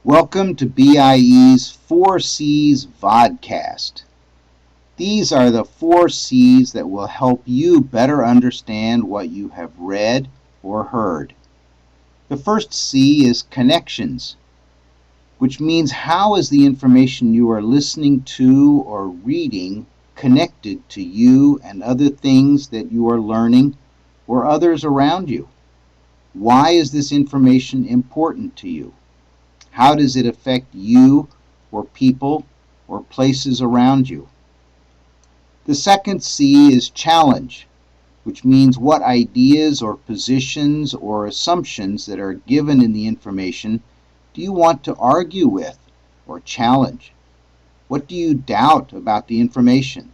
Welcome to BIE's 4C's Vodcast. These are the 4 C's that will help you better understand what you have read or heard. The first C is connections, which means how is the information you are listening to or reading connected to you and other things that you are learning or others around you? Why is this information important to you? How does it affect you or people or places around you? The second C is challenge, which means what ideas or positions or assumptions that are given in the information do you want to argue with or challenge? What do you doubt about the information?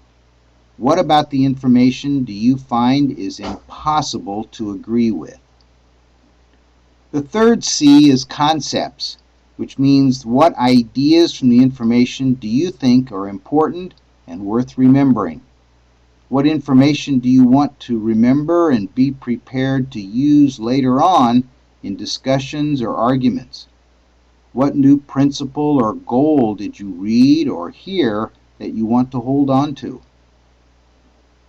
What about the information do you find is impossible to agree with? The third C is concepts, which means what ideas from the information do you think are important and worth remembering? What information do you want to remember and be prepared to use later on in discussions or arguments? What new principle or goal did you read or hear that you want to hold on to?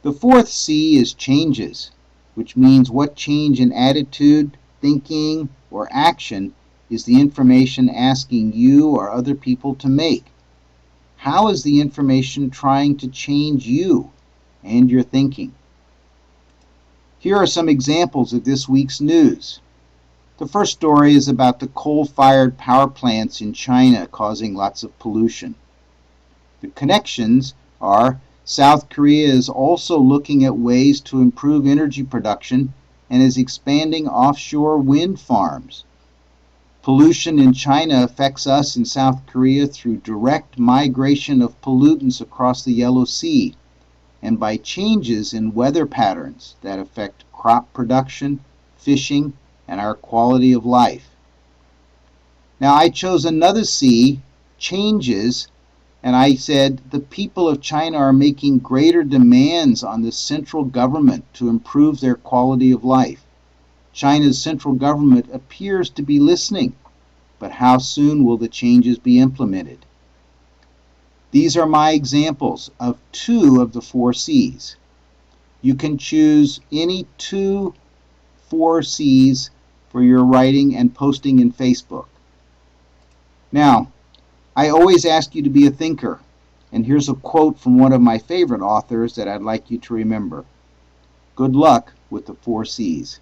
The fourth C is changes, which means what change in attitude, thinking, or action is the information asking you or other people to make? How is the information trying to change you and your thinking? Here are some examples of this week's news. The first story is about the coal-fired power plants in China causing lots of pollution. The connections are South Korea is also looking at ways to improve energy production and is expanding offshore wind farms. Pollution in China affects us in South Korea through direct migration of pollutants across the Yellow Sea and by changes in weather patterns that affect crop production, fishing, and our quality of life. Now I chose another C, changes, and I said the people of China are making greater demands on the central government to improve their quality of life. China's central government appears to be listening, but how soon will the changes be implemented? These are my examples of 2 of the 4 C's. You can choose any 2 4 C's for your writing and posting in Facebook. Now, I always ask you to be a thinker, and here's a quote from one of my favorite authors that I'd like you to remember. Good luck with the 4 C's.